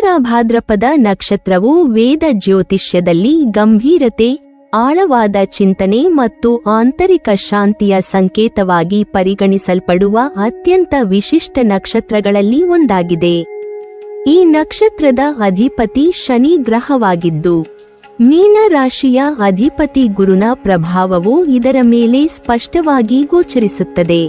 ಉತ್ತರ ಭಾದ್ರಪದ ನಕ್ಷತ್ರವು ವೇದ ಜ್ಯೋತಿಷ್ಯದಲ್ಲಿ ಗಂಭೀರತೆ, ಆಳವಾದ ಚಿಂತನೆ ಮತ್ತು ಆಂತರಿಕ ಶಾಂತಿಯ ಸಂಕೇತವಾಗಿ ಪರಿಗಣಿಸಲ್ಪಡುವ ಅತ್ಯಂತ ವಿಶಿಷ್ಟ ನಕ್ಷತ್ರಗಳಲ್ಲಿ ಒಂದಾಗಿದೆ. ಈ ನಕ್ಷತ್ರದ ಅಧಿಪತಿ ಶನಿ ಗ್ರಹವಾಗಿದ್ದು, ಮೀನ ರಾಶಿಯ ಅಧಿಪತಿ ಗುರುನ ಪ್ರಭಾವವು ಇದರ ಮೇಲೆ ಸ್ಪಷ್ಟವಾಗಿ ಗೋಚರಿಸುತ್ತದೆ.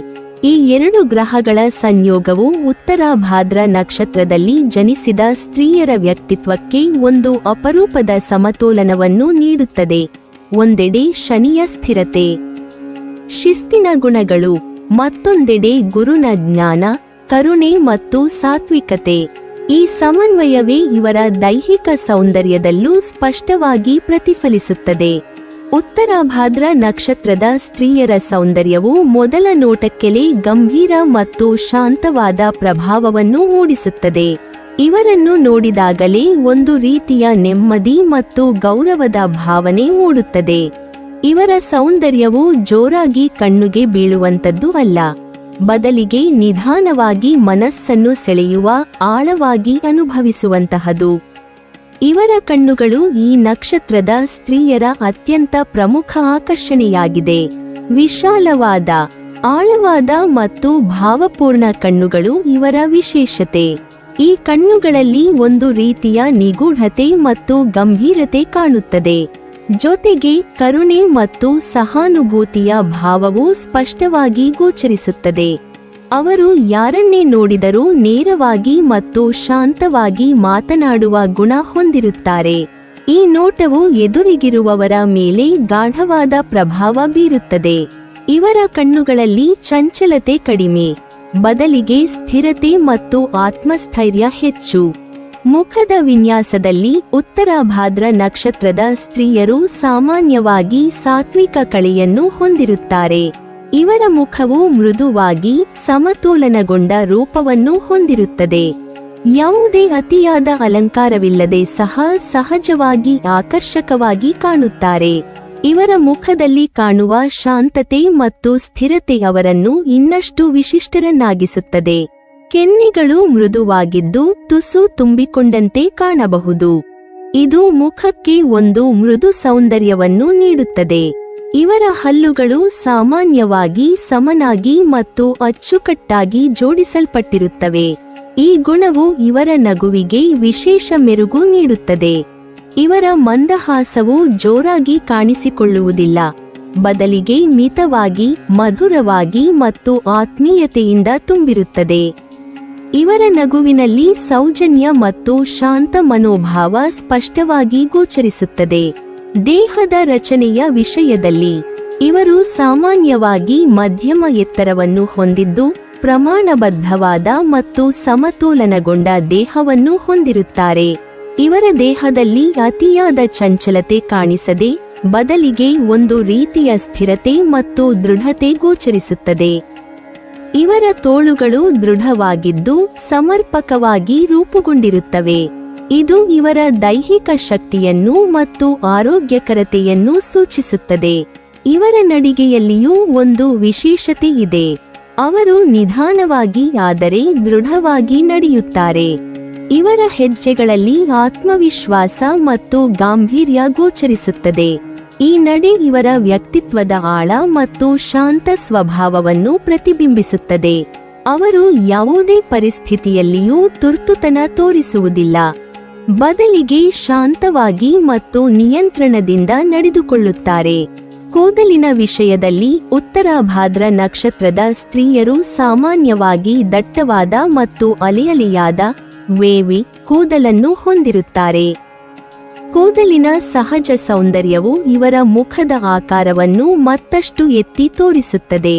ಈ ಎರಡು ಗ್ರಹಗಳ ಸಂಯೋಗವು ಉತ್ತರ ಭಾದ್ರ ನಕ್ಷತ್ರದಲ್ಲಿ ಜನಿಸಿದ ಸ್ತ್ರೀಯರ ವ್ಯಕ್ತಿತ್ವಕ್ಕೆ ಒಂದು ಅಪರೂಪದ ಸಮತೋಲನವನ್ನು ನೀಡುತ್ತದೆ. ಒಂದೆಡೆ ಶನಿಯ ಸ್ಥಿರತೆ, ಶಿಸ್ತಿನ ಗುಣಗಳು, ಮತ್ತೊಂದೆಡೆ ಗುರುನ ಜ್ಞಾನ, ಕರುಣೆ ಮತ್ತು ಸಾತ್ವಿಕತೆ. ಈ ಸಮನ್ವಯವೇ ಇವರ ದೈಹಿಕ ಸೌಂದರ್ಯದಲ್ಲೂ ಸ್ಪಷ್ಟವಾಗಿ ಪ್ರತಿಫಲಿಸುತ್ತದೆ. ಉತ್ತರ ಭಾದ್ರ ನಕ್ಷತ್ರದ ಸ್ತ್ರೀಯರ ಸೌಂದರ್ಯವು ಮೊದಲ ನೋಟಕ್ಕೆಲೇ ಗಂಭೀರ ಮತ್ತು ಶಾಂತವಾದ ಪ್ರಭಾವವನ್ನು ಮೂಡಿಸುತ್ತದೆ. ಇವರನ್ನು ನೋಡಿದಾಗಲೇ ಒಂದು ರೀತಿಯ ನೆಮ್ಮದಿ ಮತ್ತು ಗೌರವದ ಭಾವನೆ ಮೂಡುತ್ತದೆ. ಇವರ ಸೌಂದರ್ಯವು ಜೋರಾಗಿ ಕಣ್ಣುಗೆ ಬೀಳುವಂತದ್ದು ಅಲ್ಲ, ಬದಲಿಗೆ ನಿಧಾನವಾಗಿ ಮನಸ್ಸನ್ನು ಸೆಳೆಯುವ, ಆಳವಾಗಿ ಅನುಭವಿಸುವಂತಹದು. ಇವರ ಕಣ್ಣುಗಳು ಈ ನಕ್ಷತ್ರದ ಸ್ತ್ರೀಯರ ಅತ್ಯಂತ ಪ್ರಮುಖ ಆಕರ್ಷಣೆಯಾಗಿದೆ. ವಿಶಾಲವಾದ, ಆಳವಾದ ಮತ್ತು ಭಾವಪೂರ್ಣ ಕಣ್ಣುಗಳು ಇವರ ವಿಶೇಷತೆ. ಈ ಕಣ್ಣುಗಳಲ್ಲಿ ಒಂದು ರೀತಿಯ ನಿಗೂಢತೆ ಮತ್ತು ಗಂಭೀರತೆ ಕಾಣುತ್ತದೆ. ಜೊತೆಗೆ ಕರುಣೆ ಮತ್ತು ಸಹಾನುಭೂತಿಯ ಭಾವವು ಸ್ಪಷ್ಟವಾಗಿ ಗೋಚರಿಸುತ್ತದೆ. ಅವರು ಯಾರನ್ನೇ ನೋಡಿದರೂ ನೇರವಾಗಿ ಮತ್ತು ಶಾಂತವಾಗಿ ಮಾತನಾಡುವ ಗುಣ ಹೊಂದಿರುತ್ತಾರೆ. ಈ ನೋಟವು ಎದುರಿಗಿರುವವರ ಮೇಲೆ ಗಾಢವಾದ ಪ್ರಭಾವ ಬೀರುತ್ತದೆ. ಇವರ ಕಣ್ಣುಗಳಲ್ಲಿ ಚಂಚಲತೆ ಕಡಿಮೆ, ಬದಲಿಗೆ ಸ್ಥಿರತೆ ಮತ್ತು ಆತ್ಮಸ್ಥೈರ್ಯ ಹೆಚ್ಚು. ಮುಖದ ವಿನ್ಯಾಸದಲ್ಲಿ ಉತ್ತರ ಭಾದ್ರ ನಕ್ಷತ್ರದ ಸ್ತ್ರೀಯರು ಸಾಮಾನ್ಯವಾಗಿ ಸಾತ್ವಿಕ ಕಳೆಯನ್ನು ಹೊಂದಿರುತ್ತಾರೆ. ಇವರ ಮುಖವು ಮೃದುವಾಗಿ ಸಮತೋಲನಗೊಂಡ ರೂಪವನ್ನು ಹೊಂದಿರುತ್ತದೆ. ಯಾವುದೇ ಅತಿಯಾದ ಅಲಂಕಾರವಿಲ್ಲದೆ ಸಹ ಸಹಜವಾಗಿ ಆಕರ್ಷಕವಾಗಿ ಕಾಣುತ್ತಾರೆ. ಇವರ ಮುಖದಲ್ಲಿ ಕಾಣುವ ಶಾಂತತೆ ಮತ್ತು ಸ್ಥಿರತೆ ಅವರನ್ನು ಇನ್ನಷ್ಟು ವಿಶಿಷ್ಟರನ್ನಾಗಿಸುತ್ತದೆ. ಕೆನ್ನೆಗಳು ಮೃದುವಾಗಿದ್ದು ತುಸು ತುಂಬಿಕೊಂಡಂತೆ ಕಾಣಬಹುದು. ಇದು ಮುಖಕ್ಕೆ ಒಂದು ಮೃದು ಸೌಂದರ್ಯವನ್ನು ನೀಡುತ್ತದೆ. ಇವರ ಹಲ್ಲುಗಳು ಸಾಮಾನ್ಯವಾಗಿ ಸಮನಾಗಿ ಮತ್ತು ಅಚ್ಚುಕಟ್ಟಾಗಿ ಜೋಡಿಸಲ್ಪಟ್ಟಿರುತ್ತವೆ. ಈ ಗುಣವು ಇವರ ನಗುವಿಗೆ ವಿಶೇಷ ಮೆರುಗು ನೀಡುತ್ತದೆ. ಇವರ ಮಂದಹಾಸವು ಜೋರಾಗಿ ಕಾಣಿಸಿಕೊಳ್ಳುವುದಿಲ್ಲ, ಬದಲಿಗೆ ಮಿತವಾಗಿ, ಮಧುರವಾಗಿ ಮತ್ತು ಆತ್ಮೀಯತೆಯಿಂದ ತುಂಬಿರುತ್ತದೆ. ಇವರ ನಗುವಿನಲ್ಲಿ ಸೌಜನ್ಯ ಮತ್ತು ಶಾಂತ ಮನೋಭಾವ ಸ್ಪಷ್ಟವಾಗಿ ಗೋಚರಿಸುತ್ತದೆ. ದೇಹದ ರಚನೆಯ ವಿಷಯದಲ್ಲಿ ಇವರು ಸಾಮಾನ್ಯವಾಗಿ ಮಧ್ಯಮ ಎತ್ತರವನ್ನು ಹೊಂದಿದ್ದು, ಪ್ರಮಾಣಬದ್ಧವಾದ ಮತ್ತು ಸಮತೋಲನಗೊಂಡ ದೇಹವನ್ನು ಹೊಂದಿರುತ್ತಾರೆ. ಇವರ ದೇಹದಲ್ಲಿ ಅತಿಯಾದ ಚಂಚಲತೆ ಕಾಣಿಸದೆ, ಬದಲಿಗೆ ಒಂದು ರೀತಿಯ ಸ್ಥಿರತೆ ಮತ್ತು ದೃಢತೆ ಗೋಚರಿಸುತ್ತದೆ. ಇವರ ತೋಳುಗಳು ದೃಢವಾಗಿದ್ದು ಸಮರ್ಪಕವಾಗಿ ರೂಪುಗೊಂಡಿರುತ್ತವೆ. ಇದು ಇವರ ದೈಹಿಕ ಶಕ್ತಿಯನ್ನು ಮತ್ತು ಆರೋಗ್ಯಕರತೆಯನ್ನು ಸೂಚಿಸುತ್ತದೆ. ಇವರ ನಡಿಗೆಯಲ್ಲಿಯೂ ಒಂದು ವಿಶೇಷತೆ ಇದೆ. ಅವರು ನಿಧಾನವಾಗಿ ಆದರೆ ದೃಢವಾಗಿ ನಡೆಯುತ್ತಾರೆ. ಇವರ ಹೆಜ್ಜೆಗಳಲ್ಲಿ ಆತ್ಮವಿಶ್ವಾಸ ಮತ್ತು ಗಾಂಭೀರ್ಯ ಗೋಚರಿಸುತ್ತದೆ. ಈ ನಡೆ ಇವರ ವ್ಯಕ್ತಿತ್ವದ ಆಳ ಮತ್ತು ಶಾಂತ ಸ್ವಭಾವವನ್ನು ಪ್ರತಿಬಿಂಬಿಸುತ್ತದೆ. ಅವರು ಯಾವುದೇ ಪರಿಸ್ಥಿತಿಯಲ್ಲಿಯೂ ತುರ್ತುತನ ತೋರಿಸುವುದಿಲ್ಲ, ಬದಲಿಗೆ ಶಾಂತವಾಗಿ ಮತ್ತು ನಿಯಂತ್ರಣದಿಂದ ನಡೆದುಕೊಳ್ಳುತ್ತಾರೆ. ಕೂದಲಿನ ವಿಷಯದಲ್ಲಿ ಉತ್ತರ ಭಾದ್ರ ನಕ್ಷತ್ರದ ಸ್ತ್ರೀಯರು ಸಾಮಾನ್ಯವಾಗಿ ದಟ್ಟವಾದ ಮತ್ತು ಅಲೆಯಲೆಯಾದ ವೇವಿ ಕೂದಲನ್ನು ಹೊಂದಿರುತ್ತಾರೆ. ಕೂದಲಿನ ಸಹಜ ಸೌಂದರ್ಯವು ಇವರ ಮುಖದ ಆಕಾರವನ್ನು ಮತ್ತಷ್ಟು ಎತ್ತಿ ತೋರಿಸುತ್ತದೆ.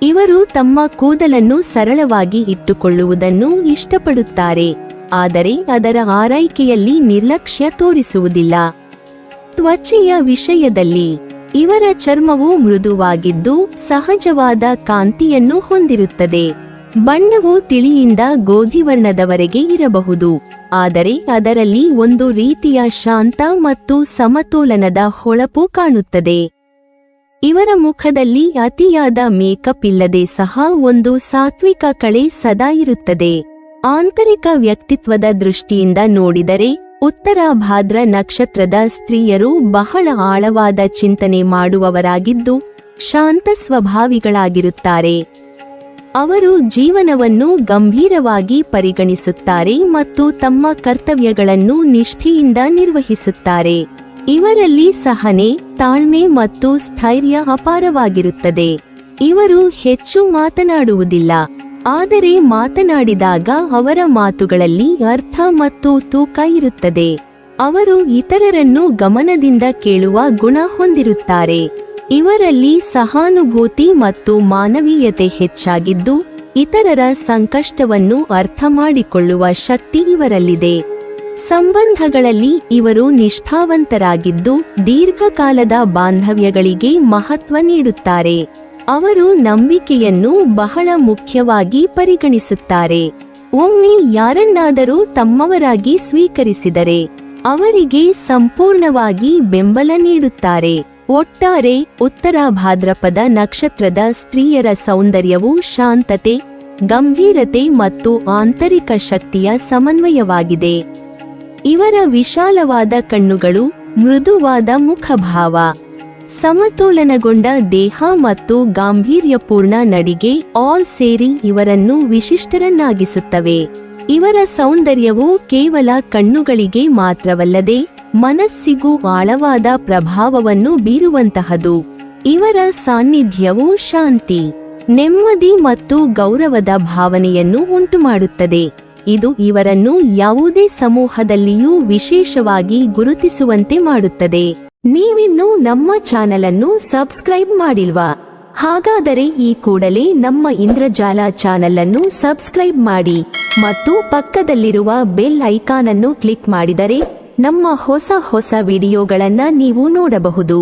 ಇವರು ತಮ್ಮ ಕೂದಲನ್ನು ಸರಳವಾಗಿ ಇಟ್ಟುಕೊಳ್ಳುವುದನ್ನು ಇಷ್ಟಪಡುತ್ತಾರೆ, ಆದರೆ ಅದರ ಆರೈಕೆಯಲ್ಲಿ ನಿರ್ಲಕ್ಷ್ಯ ತೋರಿಸುವುದಿಲ್ಲ. ತ್ವಚೆಯ ವಿಷಯದಲ್ಲಿ ಇವರ ಚರ್ಮವು ಮೃದುವಾಗಿದ್ದು ಸಹಜವಾದ ಕಾಂತಿಯನ್ನು ಹೊಂದಿರುತ್ತದೆ. ಬಣ್ಣವು ತಿಳಿಯಿಂದ ಗೋಧಿವರ್ಣದವರೆಗೆ ಇರಬಹುದು, ಆದರೆ ಅದರಲ್ಲಿ ಒಂದು ರೀತಿಯ ಶಾಂತ ಮತ್ತು ಸಮತೋಲನದ ಹೊಳಪು ಕಾಣುತ್ತದೆ. ಇವರ ಮುಖದಲ್ಲಿ ಅತಿಯಾದ ಮೇಕಪ್ ಇಲ್ಲದೆ ಸಹ ಒಂದು ಸಾತ್ವಿಕ ಕಳೆ ಸದಾ ಇರುತ್ತದೆ. ಆಂತರಿಕ ವ್ಯಕ್ತಿತ್ವದ ದೃಷ್ಟಿಯಿಂದ ನೋಡಿದರೆ ಉತ್ತರ ಭಾದ್ರ ನಕ್ಷತ್ರದ ಸ್ತ್ರೀಯರು ಬಹಳ ಆಳವಾದ ಚಿಂತನೆ ಮಾಡುವವರಾಗಿದ್ದು ಶಾಂತ ಸ್ವಭಾವಿಗಳಾಗಿರುತ್ತಾರೆ. ಅವರು ಜೀವನವನ್ನು ಗಂಭೀರವಾಗಿ ಪರಿಗಣಿಸುತ್ತಾರೆ ಮತ್ತು ತಮ್ಮ ಕರ್ತವ್ಯಗಳನ್ನು ನಿಷ್ಠೆಯಿಂದ ನಿರ್ವಹಿಸುತ್ತಾರೆ. ಇವರಲ್ಲಿ ಸಹನೆ, ತಾಳ್ಮೆ ಮತ್ತು ಸ್ಥೈರ್ಯ ಅಪಾರವಾಗಿರುತ್ತದೆ. ಇವರು ಹೆಚ್ಚು ಮಾತನಾಡುವುದಿಲ್ಲ, ಆದರೆ ಮಾತನಾಡಿದಾಗ ಅವರ ಮಾತುಗಳಲ್ಲಿ ಅರ್ಥ ಮತ್ತು ತೂಕ ಇರುತ್ತದೆ. ಅವರು ಇತರರನ್ನು ಗಮನದಿಂದ ಕೇಳುವ ಗುಣ ಹೊಂದಿರುತ್ತಾರೆ. ಇವರಲ್ಲಿ ಸಹಾನುಭೂತಿ ಮತ್ತು ಮಾನವೀಯತೆ ಹೆಚ್ಚಾಗಿದ್ದು ಇತರರ ಸಂಕಷ್ಟವನ್ನು ಅರ್ಥ ಮಾಡಿಕೊಳ್ಳುವ ಶಕ್ತಿ ಇವರಲ್ಲಿದೆ. ಸಂಬಂಧಗಳಲ್ಲಿ ಇವರು ನಿಷ್ಠಾವಂತರಾಗಿದ್ದು ದೀರ್ಘಕಾಲದ ಬಾಂಧವ್ಯಗಳಿಗೆ ಮಹತ್ವ ನೀಡುತ್ತಾರೆ. ಅವರು ನಂಬಿಕೆಯನ್ನು ಬಹಳ ಮುಖ್ಯವಾಗಿ ಪರಿಗಣಿಸುತ್ತಾರೆ. ಒಮ್ಮೆ ಯಾರನ್ನಾದರೂ ತಮ್ಮವರಾಗಿ ಸ್ವೀಕರಿಸಿದರೆ ಅವರಿಗೆ ಸಂಪೂರ್ಣವಾಗಿ ಬೆಂಬಲ ನೀಡುತ್ತಾರೆ. ಒಟ್ಟಾರೆ ಉತ್ತರ ಭಾದ್ರಪದ ನಕ್ಷತ್ರದ ಸ್ತ್ರೀಯರ ಸೌಂದರ್ಯವು ಶಾಂತತೆ, ಗಂಭೀರತೆ ಮತ್ತು ಆಂತರಿಕ ಶಕ್ತಿಯ ಸಮನ್ವಯವಾಗಿದೆ. ಇವರ ವಿಶಾಲವಾದ ಕಣ್ಣುಗಳು, ಮೃದುವಾದ ಮುಖಭಾವ, ಸಮತೋಲನಗೊಂಡ ದೇಹ ಮತ್ತು ಗಾಂಭೀರ್ಯಪೂರ್ಣ ನಡಿಗೆ ಆಲ್ ಸೇರಿ ಇವರನ್ನು ವಿಶಿಷ್ಟರನ್ನಾಗಿಸುತ್ತವೆ. ಇವರ ಸೌಂದರ್ಯವು ಕೇವಲ ಕಣ್ಣುಗಳಿಗೆ ಮಾತ್ರವಲ್ಲದೆ ಮನಸ್ಸಿಗೂ ಆಳವಾದ ಪ್ರಭಾವವನ್ನು ಬೀರುವಂತಹದು. ಇವರ ಸಾನ್ನಿಧ್ಯವು ಶಾಂತಿ, ನೆಮ್ಮದಿ ಮತ್ತು ಗೌರವದ ಭಾವನೆಯನ್ನು ಉಂಟುಮಾಡುತ್ತದೆ. ಇದು ಇವರನ್ನು ಯಾವುದೇ ಸಮೂಹದಲ್ಲಿಯೂ ವಿಶೇಷವಾಗಿ ಗುರುತಿಸುವಂತೆ ಮಾಡುತ್ತದೆ. ನೀವಿನ್ನೂ ನಮ್ಮ ಚಾನೆಲ್ ಅನ್ನು ಸಬ್ಸ್ಕ್ರೈಬ್ ಮಾಡಿಲ್ವಾ? ಹಾಗಾದರೆ ಈ ಕೂಡಲೇ ನಮ್ಮ ಇಂದ್ರಜಾಲ ಚಾನೆಲ್ ಅನ್ನು ಸಬ್ಸ್ಕ್ರೈಬ್ ಮಾಡಿ ಮತ್ತು ಪಕ್ಕದಲ್ಲಿರುವ ಬೆಲ್ ಐಕಾನ್ ಅನ್ನು ಕ್ಲಿಕ್ ಮಾಡಿದರೆ ನಮ್ಮ ಹೊಸ ವಿಡಿಯೋಗಳನ್ನು ನೀವು ನೋಡಬಹುದು.